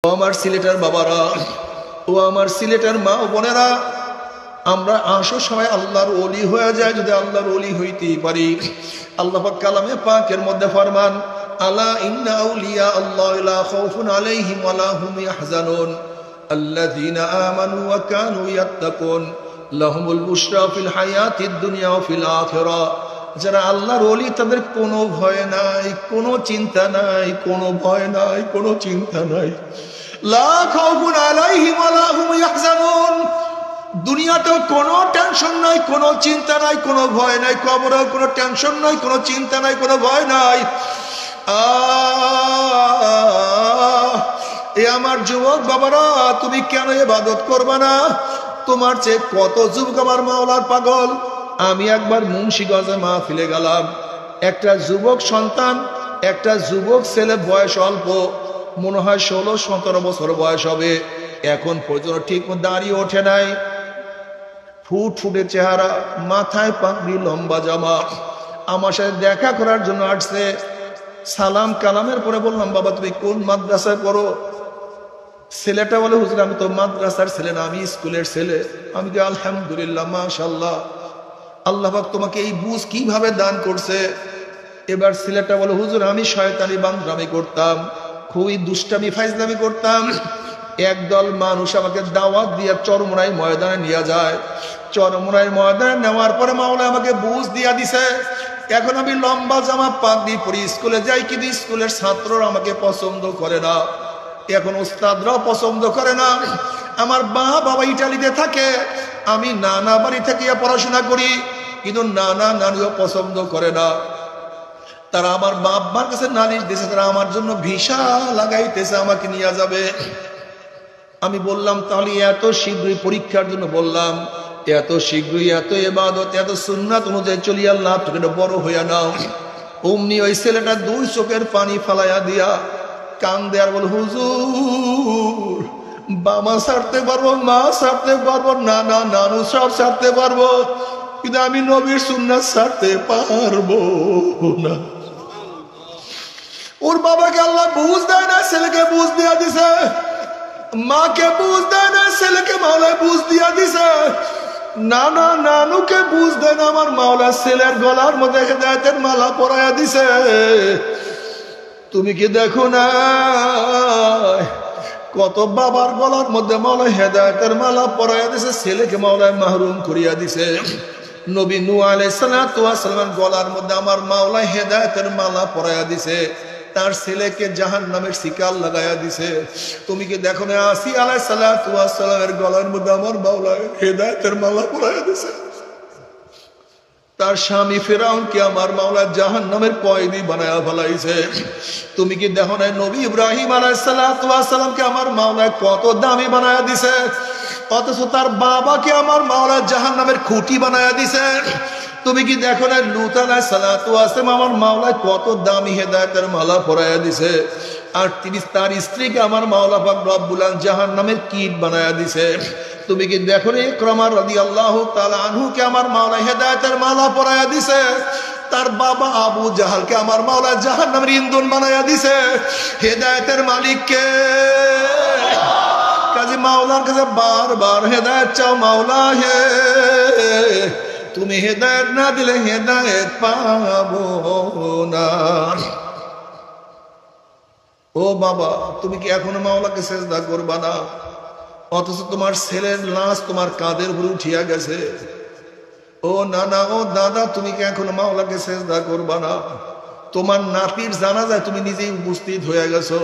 ও আমার সিলেটের বাবারা, ও আমার সিলেটের মা ও বোনেরা, আমরা আসো সবাই আল্লাহর ওলি হয়ে যায়। যদি আল্লাহর ওলি হইতেই পারি, আল্লাহ পাক কালামে পাকের মধ্যে ফরমান, আলা ইন্না আউলিয়া আল্লাহ লা খাউফুন আলাইহিম ওয়া লা হুম ইয়াহজানুন আল্লাযীনা আমানু ওয়া কানু ইয়াত্তাকুন লাহুমুল বুশরা ফিল হায়াতিদ দুনিয়া ওয়া ফিল আখিরা। যারা আল্লাহর ওলি তাদের কোনো ভয় নাই, কোনো চিন্তা নাই, কোনো ভয় নাই, কোনো চিন্তা নাই। লা খাউফুন আলাইহিম ওয়া লা হুম ইয়াহজানুন। দুনিয়াতেও কোনো টেনশন নাই, কোনো চিন্তা নাই, কোনো ভয় নাই। কবরেও কোনো টেনশন নাই, কোনো চিন্তা নাই, কোনো ভয় নাই। এ আমার যুবক বাবারা, তুমি কেন ইবাদত করবে না? তোমার চেয়ে কত যুবক আমার মাওলার পাগল। আমি একবার মুন্সিগঞ্জে মাহফিলে গেলাম, একটা যুবক সন্তান, একটা যুবক ছেলে, বয়স অল্প, মনে হয় 16-17 বছর বয়স হবে, এখন পর্যন্ত ঠিক মতো দাঁড়িয়ে ওঠে নাই, ফুটফুটে চেহারা, মাথায় পাগড়ি, লম্বা জামা। আমার সাথে দেখা করার জন্য আসছে। সালাম কালামের পরে বললাম, বাবা তুমি কোন মাদ্রাসায় পড়ো? ছেলেটা বলে, হুজুর আমি তো মাদ্রাসার ছেলে না, আমি স্কুলের ছেলে। আমি কি আলহামদুলিল্লাহ, মাশাআল্লাহ, আল্লাহ পাক তোমাকে এই বুঝ কিভাবে দান করছে। এবার ছেলেটা বলে, হুজুর আমি শয়তানি বান্দরামি করতাম, খুবই দুষ্টামি ফাইজলামি করতাম। একদল মানুষ আমাকে দাওয়াত দিয়ে চরমোনাই ময়দানে নিয়ে যায়। চরমোনাই ময়দানে নেওয়ার পরে মাওলা আমাকে বুঝ দিয়া দিছে। এখন আমি লম্বা জামা পাগড়ি পরি স্কুলে যাই, কিন্তু স্কুলের ছাত্ররা আমাকে পছন্দ করে না, এখন ওস্তাদরাও পছন্দ করে না। আমার বাবা ইটালিতে থাকে, আমি নানা বাড়ি থেকে পড়াশোনা করি, কিন্তু নানা নানিও পছন্দ করে না। তারা আমার বাবার কাছে নালিশ দিয়েছে, তারা আমার জন্য ভিসা লাগাইতেছে, আমাকে নিয়ে যাবে। আমি বললাম, তাহলে এত শীঘ্রই পরীক্ষার জন্য বললাম, এত শীঘ্রই এত ইবাদত, এত সুন্নাত অনুযায়ী চলি, আল্লাহ তোকে বড় হইয়া নাও। অমনি ওই ছেলেটা 2 চোখের পানি ফালাইয়া দিয়া কান্দে আর বল, হুজুর বাবা ছাড়তে পারবো, মা ছাড়তে পারবো, নানা নানু সব ছাড়তে পারবো, কিন্তু আমি নবীর সুন্নাত ছাড়তে পারবো না। ওর বাবাকে আল্লাহ বুঝ দেয় না, ছেলেকে বুঝ দিয়া দিছে। মাকে বুঝ দেয় না, ছেলেকে মাওলায় বুঝ দিয়া দিছে। নানা নানুকে বুঝ দেয় না, আমার মাওলা ছেলের গলার মধ্যে হেদায়েতের মালা পরাইয়া দিছে। তুমি কি দেখো না কত বাবার গলার মধ্যে মাওলা হেদায়েতের মালা পরাইয়া দিছে, ছেলেকে মাওলায় মাহরুম করিয়া দিছে। নবী নূহ আলাইহিস সালাতু ওয়াস সালামের গলার মধ্যে আমার মাওলা হেদায়েতের মালা পরাইয়া দিছে, তার ছেলেকে জাহান্নামের শিকার লাগাইয়া দিছে। তুমি কি দেখো না আসিয়া আলাইহিস সালাতু ওয়াস সালামের গলার মধ্যে আমার মাওলা হেদায়েতের মালা পরাইয়া দিছে, তার স্বামী ফিরআউনকে আমার মাওলা জাহান্নামের কয়েদি বানায়া ফেলাইছে। তুমি কি দেখো না নবী ইব্রাহিম আলাইহিস সালাতু ওয়াস সালামকে আমার মাওলা কত দামি বানায়া দিছে, অথচ তার বাবাকে আমার মাওলা জাহান্নামের খুঁটি বানায়া দিছে। তুমি কি দেখো না লূত আলাইহিস সালাতু ওয়াস সালাম আমার মাওলা কত দামি হেদায়েতের মালা পরায়া দিছে, আর তিনি তার স্ত্রীকে আমার মাওলা পাক রব্বুল আলামিন জাহান্নামের কীট বানায়া দিছে। তুমি কি দেখো না ইকরামা রাদিয়াল্লাহু তাআলা আনহুকে আমার মাওলা হেদায়েতের মালা পরায়া দিছে, তার বাবা আবু জাহালকে আমার মাওলা জাহান্নামের ইন্ধন বানায়া দিছে। হেদায়েতের মালিক কে? কাজী মাওলার কাছে বারবার হেদায়েত চাও, মাওলা হে তুমি হেদায়েত না দিলে হেদায়েত পাবো না। ও বাবা, তুমি কি এখনো মাওলাকে সিজদা করবা না? অথচ তোমার ছেলের লাশ তোমার কাঁধের উপরে উঠিয়া গেছে। ও নানা, ও দাদা, তুমি কি এখনো মাওলাকে সিজদা করবা না? তোমার নাতির জানাজায় তুমি নিজেই উপস্থিত হয়ে গেছো।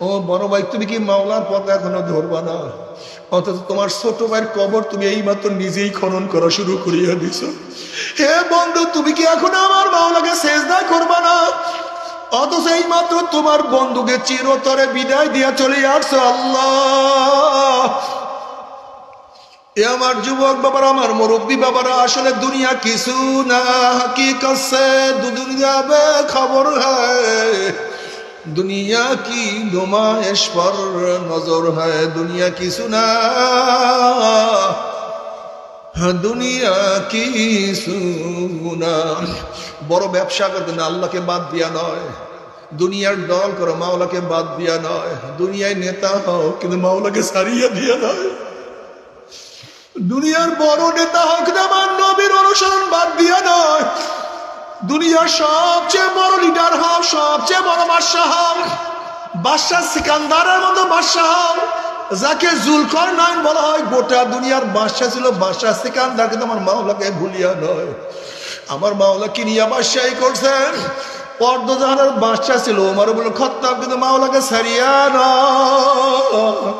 ও বড় ভাই, তুমি কি মাওলার পথ এখনো ধরবা না? অথচ তোমার ছোট ভাইয়ের কবর তুমি এইমাত্র নিজেই খনন করা শুরু করিয়া দিছ। হে বন্ধু, তুমি কি এখনো আমার মাওলাকে সিজদা করবা না? অথচ এই মাত্র তোমার বন্ধুকে চিরতরে বিদায় দিয়া চলে আসছো। আল্লাহ, এ আমার যুবক বাবারা, আমার মুরব্বী বাবারা, আসলে দুনিয়া কিছু না, হकीकत से दुनिया बेखबर है, दुनिया की नुमाइश पर नजर है, दुनिया কিছু না, দুনিয়া কিছু না। বড় ব্যবসা করতে না, আল্লাহকে বাদ দিয়া নয়। দুনিয়ার দল করো, মাওলাকে বাদ দিয়া নয়। দুনিয়ায় নেতা হও, কিন্তু মাওলাকে ছাড়িয়ে দিয়া নয়। দুনিয়ার বড় নেতা হোক, কিন্তু আমার নবীর অনুসরণ বাদ দিয়া নয়। দুনিয়ার সবচেয়ে বড় লিডার হও, সবচেয়ে বড় বাদশাহ হও, বাদশাহ সিকান্দারের মতো বাদশাহ হও, যাকে জুলকারনাইন বলা হয়। গোটা দুনিয়ার বাদশাহ ছিল বাদশাহ সিকান্দার, কিন্তু আমার মাওলাকে ভুলিয়া নয়। আমার মাওলা কি নিয়ে বাদশাহী করছেন? অর্ধজাহানের বাদশাহ ছিল ওমর ইবনে খাত্তাব, কিন্তু মাওলাকে ছাড়িয়া নয়।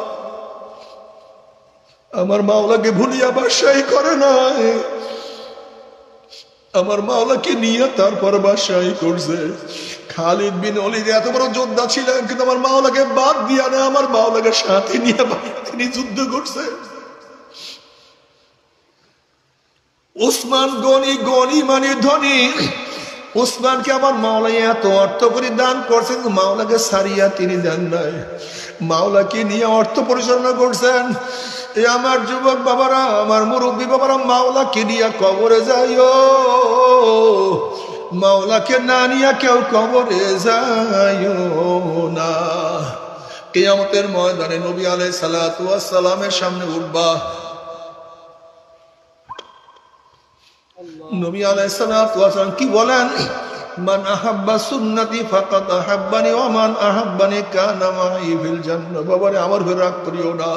আমার মাওলাকে ভুলিয়া বাদশাহী করে নাই। আমার মাওলাকে নিয়ে তারপর বাদশাহী করছে। খালিদ বিন ওলীদ এত বড় যোদ্ধা ছিলেন, কিন্তু আমার মাওলাকে বাদ দিয়া না, আমার মাওলাকে সাথে নিয়ে তিনি যুদ্ধ করছে। উসমান গনি মানে ধনী। উসমানকে আমার মাওলা এত অর্থ করে দান করছেন, মাওলাকে ছাড়িয়া তিনি দেন নাই। মাওলাকে নিয়ে অর্থ পরিচালনা করছেন। এ আমার যুবক বাবারা, আমার মুরব্বী বাবারা, মাওলাকে নিয়ে কবরে যাইও। মাওলাকে না নিয়ে কেউ কবরে যাইও না। কিয়ামতের ময়দানে নবী আলাইহিস সালাতু ওয়াস সালামের সামনে উঠবা। নবী আলাইহিস সালাতু ওয়াস সালাম কি বলেন? মান আহাব্বা সুন্নতি ফাকাদ আহাব্বানি ওয়া মান আহাব্বানি কানা মাই ফিল জান্নাহ। বাবারে, আমার ঘরে রাগ করিও না,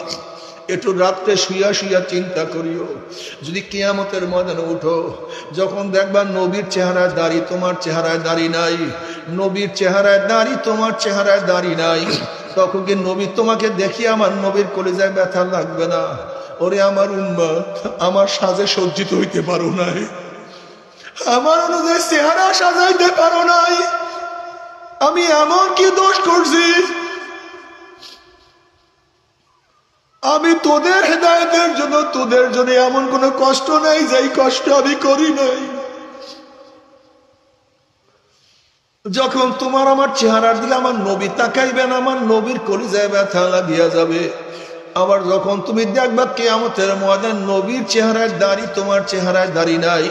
একটু রাত্রে শুইয়া শুইয়া চিন্তা করিও। যদি কিয়ামতের ময়দানে উঠো, যখন দেখবা নবীর চেহারায় দাড়ি, তোমার চেহারায় দাড়ি নাই, নবীর চেহারায় দাড়ি, তোমার চেহারায় দাড়ি নাই, তখন কি নবী তোমাকে দেখি আমার নবীর কলিজায় ব্যথা লাগবে না? ওরে আমার উম্মত, আমার সাজে সজ্জিত হইতে পারো নাই, আমার অনুযায়ী চেহারা সাজাইতে পারো নাই, আমি এমন কি দোষ করছি? আমি তোদের হেদায়েতের জন্য, তোদের জন্য এমন কোন কষ্ট নাই যেই কষ্ট আমি করি নাই। যখন তোমার আমার চেহারার দিকে আমার নবী তাকাইবেন, আমার নবীর কলিজায় ব্যথা লাগিয়া যাবে। আবার যখন তুমি দেখবা কিয়ামতের ময়দানে নবীর চেহারায় দাড়ি, তোমার চেহারায় দাড়ি নাই,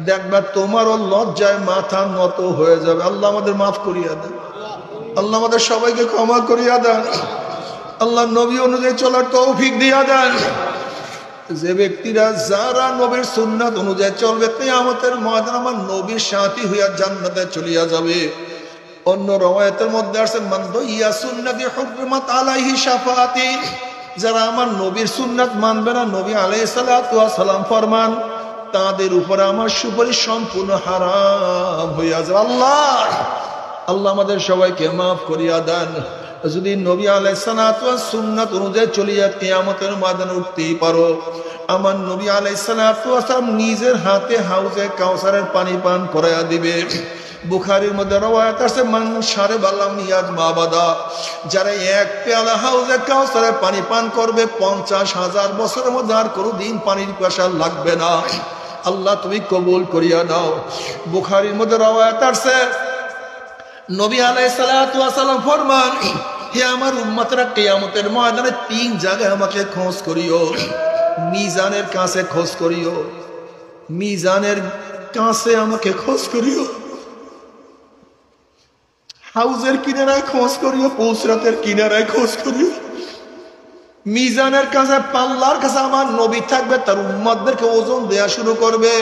দেখবা তোমারও লজ্জায় মাথা নত হয়ে যাবে। আল্লাহ আমাদের মাফ করিয়া দেন, আল্লাহ আমাদের সবাইকে ক্ষমা করিয়া দেন, আল্লাহ নবী অনুযায়ী চলার তৌফিক দিয়া দেন। যে ব্যক্তিরা যারা নবীর সুন্নাত অনুযায়ী চলবে, কিয়ামতের ময়দানে আমার নবীর সাথী হইয়া জান্নাতে চলিয়া যাবে। অন্য রওয়ায়াতের মধ্যে আছে মান দাইয়া সুন্নতি হুরমাত আলাইহি শাফাআতি। যারা আমার নবীর সুন্নাত মানবে না, নবী আলাইহিস সালাতু ওয়াস সালাম ফরমান, তাদের উপরে আমার সুপারিশ সম্পূর্ণ হারাম হইয়া যাবে। আল্লাহ আমাদের সবাইকে মাফ করিয়া দেন। যদি নবী আলাইহিস সালাতু ওয়াস সুন্নাত অনুযায়ী চলিয়া কিয়ামতের ময়দানে উঠতেই পারো, আমার নবী আলাইহিস সালাতু ওয়াস সালাম নিজের হাতে হাউজে কাউসারের পানি পান করাইয়া দিবে। বুখারীর মধ্যে রওয়ায়াত আছে মান শারিবা লাম ইয়াজমা আবাদা। যারা এক পেয়ালা হাউজে কাউসারের পানি পান করবে, 50,000 বছরের মধ্যে আর কোনোদিন পানির পিপাসা লাগবে না। আল্লাহ তুমি কবুল করিয়া নাও। বুখারীর মধ্যে রওয়ায়াত আছে নবী আলাইহিস সালাতু ওয়াস সালাম ফরমান, হে আমার উম্মতরা, কিয়ামতের ময়দানে 3 জায়গায় আমাকে খোঁজ করিও। মিজানের কাছে খোঁজ করিও, মিজানের কাছে আমাকে খোঁজ করিও, হাউজের কিনারায় খোঁজ করিও, পৌঁছরাতের কিনারায় খোঁজ করিও। মিজানের কাছে, পাল্লার কাছে আমার নবী থাকবে, তার উম্মতদেরকে ওজন দেয়া শুরু করবে।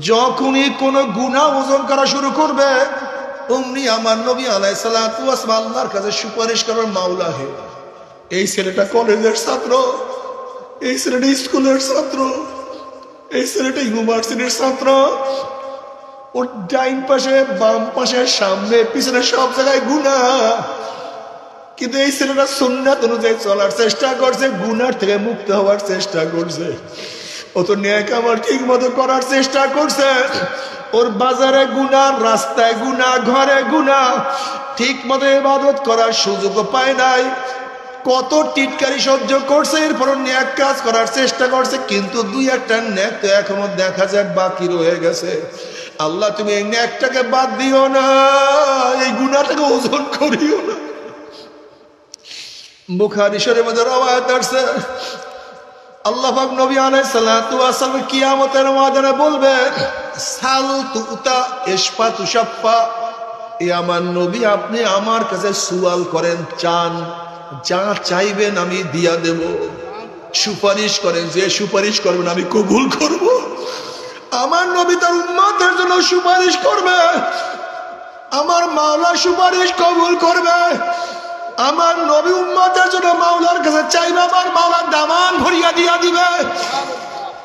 যখনই কোন গুনাহ ওজন করা শুরু করবে, অমনি আমার নবী আলাইহিস সালাতু ওয়াস সালাম আল্লাহর কাছে সুপারিশ করার, মাওলা হে, এই ছেলেটা কলেজের ছাত্র, এই ছেলেটা স্কুলের ছাত্র, এই ছেলেটা ইউনিভার্সিটির ছাত্র, ওর ডাইন পাশে, বাম পাশে, সামনে পিছনে সব জায়গায় গুনাহ, কিন্তু এই ছেলেটা সুন্নাত অনুযায়ী চলার চেষ্টা করছে, গুনার থেকে মুক্ত হওয়ার চেষ্টা করছে, ও তো নেক আমল ঠিক মতো করার চেষ্টা করছে। ওর বাজারে গুনাহ, রাস্তায় গুনাহ, ঘরে গুনাহ, ঠিক মতো ইবাদত করার সুযোগ পায় নাই। কত টিটকারি সহ্য করছে, এরপর নেক কাজ করার চেষ্টা করছে, কিন্তু 2-1টা নেক তো এখনো দেখা যায় বাকি রয়ে গেছে। আল্লাহ তুমি এই নেকটাকে বাদ দিও না, এই গুনাহটাকে ওজন করিও না। বুখারী শরীফের মধ্যে রওয়ায়াত আছে আল্লাহ পাক নবী আলাইহিস সালাতু ওয়াস সালাম কিয়ামতের ময়দানে বলবে, সাল তুতা ইশফা তুশাফা, এ আমার নবী, আপনি আমার কাছে সুয়াল করেন, চান, যা চাইবেন আমি দিয়া দেব। সুপারিশ করেন, যে সুপারিশ করবেন আমি কবুল করব। আমার নবী তার উম্মতের জন্য সুপারিশ করবে, আমার মাওলা সুপারিশ কবুল করবে। আমার নবী উম্মতের জন্য মাওলার কাছে চাইবে, আমার মাওলা দামান ভরিয়া দিয়া দিবে।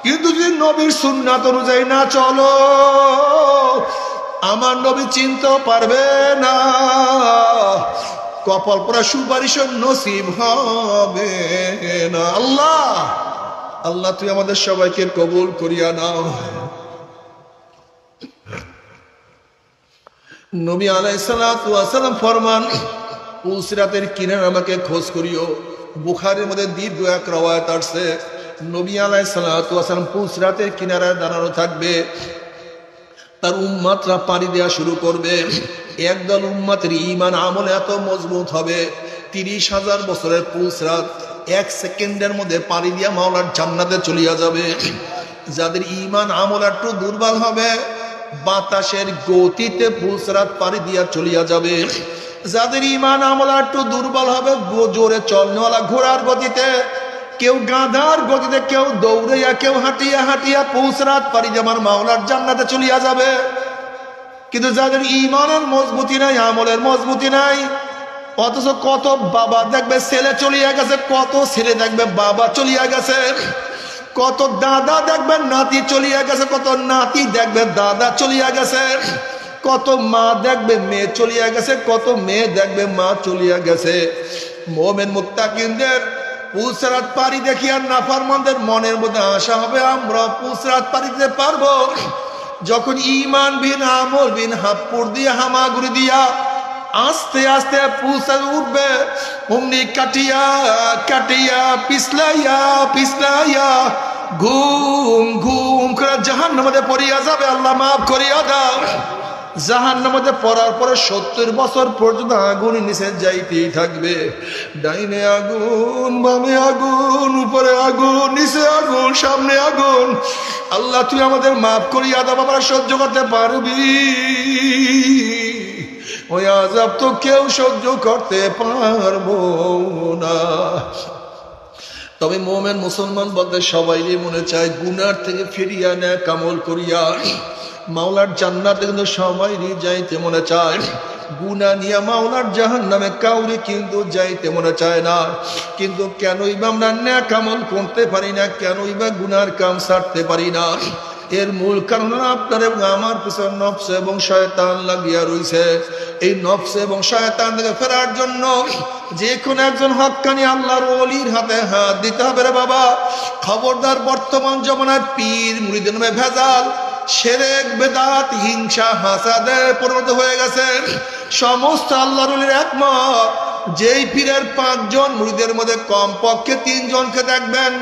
কিন্তু যদি নবীর সুন্নাত অনুযায়ী না চলো, আমার নবী চিনতেও পারবে না, কপাল পরা সুপারিশ নসিব হবে না। আল্লাহ আল্লাহ তুই আমাদের সবাইকে কবুল করিয়া নাও। নবী আলাইহিস সালাতু ওয়াস সালাম ফরমান, পুলসিরাতের কিনারে আমাকে খোঁজ করিও। বুখারীর মধ্যে দীর্ঘ এক রওয়ায়াত আছে, নবী আলাইহিস সালাতু ওয়াস সালাম পুলসিরাতের কিনারে দাঁড়ানো থাকবে, তার উম্মতরা পাড়ি দেওয়া শুরু করবে। একদল উম্মতের ঈমান আমল এত মজবুত হবে, 30,000 বছরের পুলসিরাত 1 সেকেন্ডের মধ্যে পাড়ি দিয়া মাওলার জান্নাতে চলিয়া যাবে। যাদের ঈমান আমল একটু দুর্বল হবে, বাতাসের গতিতে পুলসিরাত পাড়ি দিয়া চলিয়া যাবে। যাদের ঈমান আমল একটু দুর্বল হবে, জোরে চলনেওয়ালা ঘোড়ার গতিতে, কেউ গাধার গতিতে, কেউ দৌড়াইয়া, কেউ হাঁটিয়া হাঁটিয়া পুলসিরাত পাড়ি দিয়ে আমার মাওলার জান্নাতে চলিয়া যাবে। কিন্তু যাদের ঈমানের মজবুতি নাই, আমলের মজবুতি নাই, অথচ কত বাবা দেখবে ছেলে চলিয়া গেছে, কত ছেলে দেখবে বাবা চলিয়া গেছে, কত দাদা দেখবে নাতি চলিয়া গেছে, কত নাতি দেখবে দাদা চলিয়া গেছে, কত মা দেখবে মেয়ে চলিয়া গেছে, কত মেয়ে দেখবে মা চলিয়া গেছে। মুমিন মুত্তাকিনদের পুলসিরাত পাড়ি দেখিয়া নাফরমানদের মনের মধ্যে আশা হবে, আমরা পুলসিরাত পাড়ি দিতে পারবো। যখন ঈমান বিন আমল বিন হাপ্পুর দিয়া হামাগুড়ি দিয়া আস্তে আস্তে পুলসিরাত উঠবে, অমনি কাটিয়া কাটিয়া পিছলাইয়া পিছলাইয়া ঘুম ঘুম করে জাহান্নামে পড়িয়া যাবে। আল্লাহ মাফ করিয়া দাও। জাহান্নামে পড়ার পরে 70 বছর পর্যন্ত আগুনের নিচে যাইতেই থাকবে। ডাইনে আগুন, বামে আগুন, উপরে আগুন, নিচে আগুন, সামনে আগুন। আল্লাহ তুই আমাদের মাফ করিয়া দাও। বাবা সহ্য করতে পারবি? ওই আযাব তো কেউ সহ্য করতে পারবো না। তবে মুমিন মুসলমান বলতে সবাই মনে চায় গুনার থেকে ফিরিয়া নেয় কামল করিয়া মাওলার জান্নাতে, কিন্তু সবাই যাইতে মনে চায়। গুনাহ নিয়ে মাওলার জাহান্নামে কাউরি কিন্তু যাইতে মনে চায় না। কিন্তু কেনই বা আমরা নেক আমল করতে পারি না, কেনই বা গুনার কাম ছাড়তে পারি না? এর মূল কারণ আপনার এবং আমার পিছনে নফস এবং শয়তান লাগিয়া রইছে। এই নফস এবং শয়তান থেকে ফেরার জন্য যে কোনো একজন হক্কানি আল্লাহর ওলির হাতে হাত দিতে হবে রে বাবা। খবরদার, বর্তমান জমানায় পীর মুরিদের নামে ভেজাল, শিরক, বেদাত, হিংসা, হাসাদে পরিণত হয়ে গেছে। সমস্ত আল্লাহর ওলির একমত, যেই পীরের 5 জন মুরিদের মধ্যে কমপক্ষে 3 জনকে দেখবেন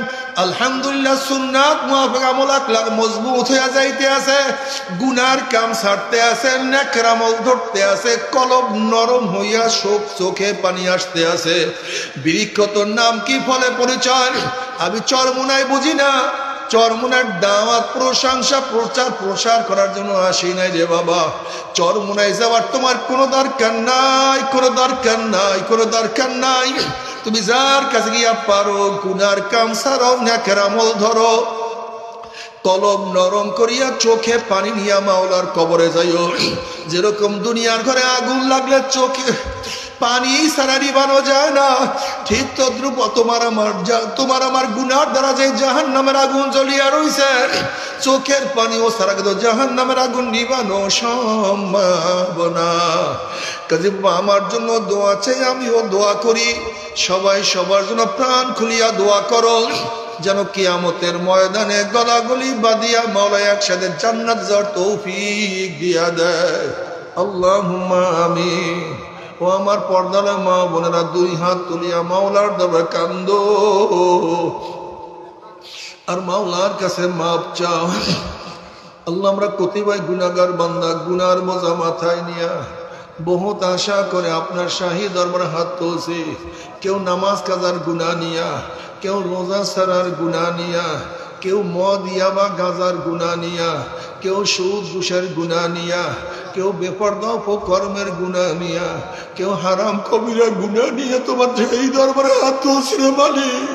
আলহামদুলিল্লাহ সুন্নাত মুআফিক আমল আখলাক মজবুত হয়ে যাইতে আছে, গুনার কাম ছাড়তে আছে, নেকের আমল ধরতে আছে, কলব নরম হইয়া চোখে পানি আসতে আছে। বৃক্ষতর নাম কি, ফলে পরিচয়? আমি চরমুনাই বুঝি না। চরমুনার দাওয়াত, প্রশংসা, প্রচার প্রসার করার জন্য আসি নাই রে বাবা। চরমুনায় যাওয়ার তোমার কোনো দরকার নাই, কোনো দরকার নাই, কোনো দরকার নাই। তুমি যার কাছে গিয়া পারো গুনার কাম ছাড়ো, নেকের আমল ধরো, কলব নরম করিয়া চোখে পানি নিয়া মাওলার কবরে যাইও। যেরকম দুনিয়ার ঘরে আগুন লাগলে চোখে পানি ছাড়া নিবানো যায় না, ঠিক তদ্রুপ তোমার আমার গুনার দ্বারা যে জাহান্নামের আগুন জ্বলিয়া রইছে, চোখের পানিও ছাড়া কিন্তু জাহান্নামের আগুন নিবানো সম্ভব না। কাজে আমার জন্য দোয়া চাই, আমিও দোয়া করি। সবাই সবার জন্য প্রাণ খুলিয়া দোয়া করো, যেন কিয়ামতের ময়দানে গলাগলি বাঁধিয়া মাওলা একসাথে জান্নাত যাওয়ার তৌফিক দিয়া দেয়। আল্লাহুম্মা আমিন। ও আমার পর্দালা মা বোনেরা, 2 হাত তুলিয়া মাওলার দরবারে কান্দো আর মাওলার কাছে মাপ চাও। আল্লাহ, আমরা কতিপয় গুনাহগার বান্দা, গুনার বোঝা মাথায় নিয়া বহুত আশা করে আপনার শাহী দরবারে হাত তুলছি। কেউ নামাজ কাজার গুনাহ নিয়া, কেউ রোজা ছাড়ার গুনাহ নিয়া, কেউ মদ ইয়াবা গাজার গুনাহ নিয়া, কেউ সুদ ঘুষের গুনাহ নিয়া, কেউ বেপরদা কর্মের গুনাহ নিয়া, কেউ হারাম কবিরা গুনাহ নিয়ে তোমার এই দরবারে হাত তুলছি রে মালিক।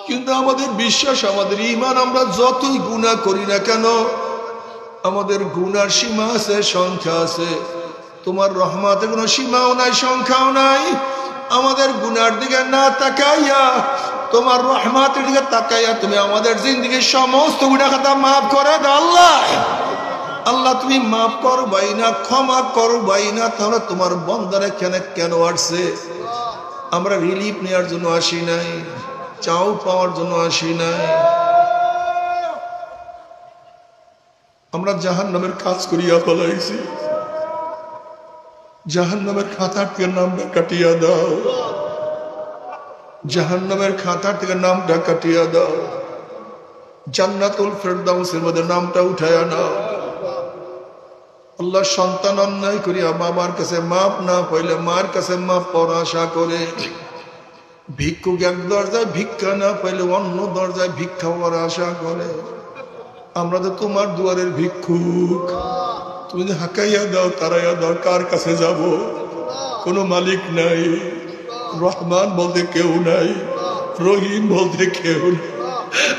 কিন্তু আমাদের বিশ্বাস, আমাদের ঈমান, আমরা যতই গুনাহ করি না কেন আমাদের গুনার সীমা আছে, সংখ্যা আছে। তোমার রহমতের কোনো সীমাও নাই, সংখ্যাও নাই। আমাদের গুনার দিকে না তাকাইয়া তোমার রহমতের দিকে তাকাইয়া তুমি আমাদের জিন্দেগীর সমস্ত গুনাহ খাতা মাফ করে দাও আল্লাহ। আল্লাহ তুমি মাফ করবাই না, ক্ষমা করবাই না, তাহলে তোমার বন্দারে কেন আসছে? আমরা রিলিফ নেওয়ার জন্য আসি নাই, চাও পাওয়ার জন্য আসি নাই। আমরা জাহান্নামের কাজ করিয়া ফেলাইছি। জাহান্নামের খাতার থেকে নামটা কাটিয়া দাও, জাহান্নামের খাতার থেকে নামটা কাটিয়া দাও, জান্নাতুল ফেরদাউসের মধ্যে নামটা উঠায়া নাও। আল্লাহ, সন্তান অন্যায় করিয়া বাবার কাছে মাপ না পাইলে মার কাছে মাপ পাওয়ার আশা করে, ভিক্ষুক এক দরজায় ভিক্ষা না পাইলে অন্য দরজায় ভিক্ষা পাওয়ার আশা করে। আমরা তো তোমার দুয়ারের ভিক্ষুক, তুমি যে হাঁকাইয়া দাও, তারাইয়া দাও, কার কাছে যাব? কোনো মালিক নাই, রহমান বলতে কেউ নাই, রহিম বলতে কেউ নাই,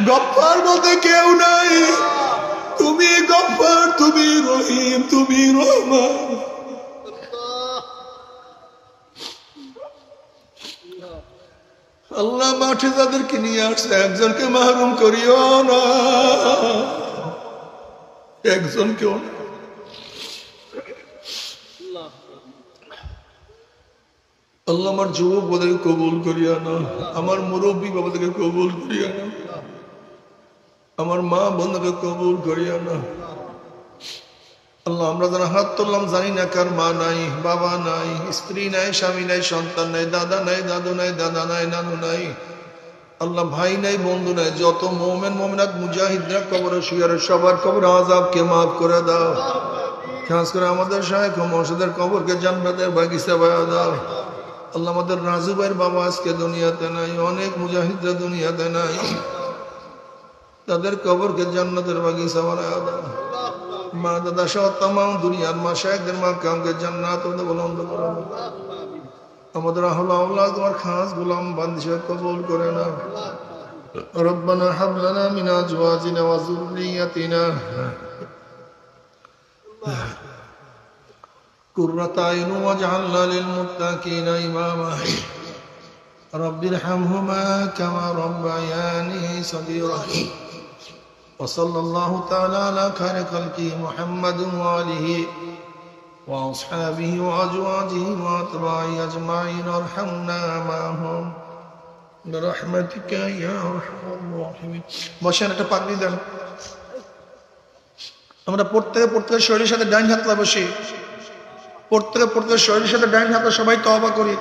গফফার বলতে কেউ নাই। তুমি গফফার, তুমি রহিম, তুমি রহমান। আল্লাহ, মাঠে যাদেরকে নিয়ে আসছে একজনকে মাহরুম করিও না, একজনকেও না। আল্লাহ, আমার যুবক বাবাদেরকে কবুল করিয়া না, আমার মুরব্বী বাবাদেরকে কবুল করিয়া না, আমার মা বোনকে কবুল করিয়া না। আল্লাহ, আমরা যারা হাত তুললাম জানি না কার মা নাই, বাবা নাই, স্ত্রী নাই, স্বামী নাই, সন্তান নাই, দাদা নাই, দাদু নাই, দাদা নাই, নানু নাই। আল্লাহ, ভাই নাই, বন্ধু নাই। যত মুমিন মুমিনাত মুজাহিদরা কবরে শুয়ে আছে, সবার কবর আযাবকে মাফ করে দাও। খাস করে আমাদের শায়েখ ও মুর্শিদের কবরকে জান্নাতের বাগিচা বানায় দাও। আল্লাহ, আমাদের রাজু ভাইয়ের বাবা আজকে দুনিয়াতে নাই, অনেক মুজাহিদরা দুনিয়াতে নাই, তাদের কবরকে জান্নাতের বাগিচা বানায় দাও। মা দাদা সহ তামাম দুনিয়ার মাশায়েখদের মাকামকে জান্নাত ও বুলন্দ করে দাও। আমাদের আহলে আওলাদ তোমার খাস গোলাম বান্দা কবুল করে নাও। রব্বানা হাব লানা মিন আজওয়াজিনা ওয়া যুররিয়াতিনা কুররাতা আইন ওয়াজআলনা লিল মুত্তাকিনা ইমামা। রব্বিরহামহুমা কামা রাব্বায়ানি সগীরা। وصلى الله تعالى على خير خلقه محمد وآله وأصحابه وأزواجه وأتباعه أجمعين وارحمنا معهم برحمتك يا أرحم الراحمين. বসেন, একটা পাগড়ি দেন। আমরা প্রত্যেকের শরীরের সাথে ডাইন হাতটা বসি, প্রত্যেকের শরীরের সাথে ডাইন হাতটা সবাই তওবা করি।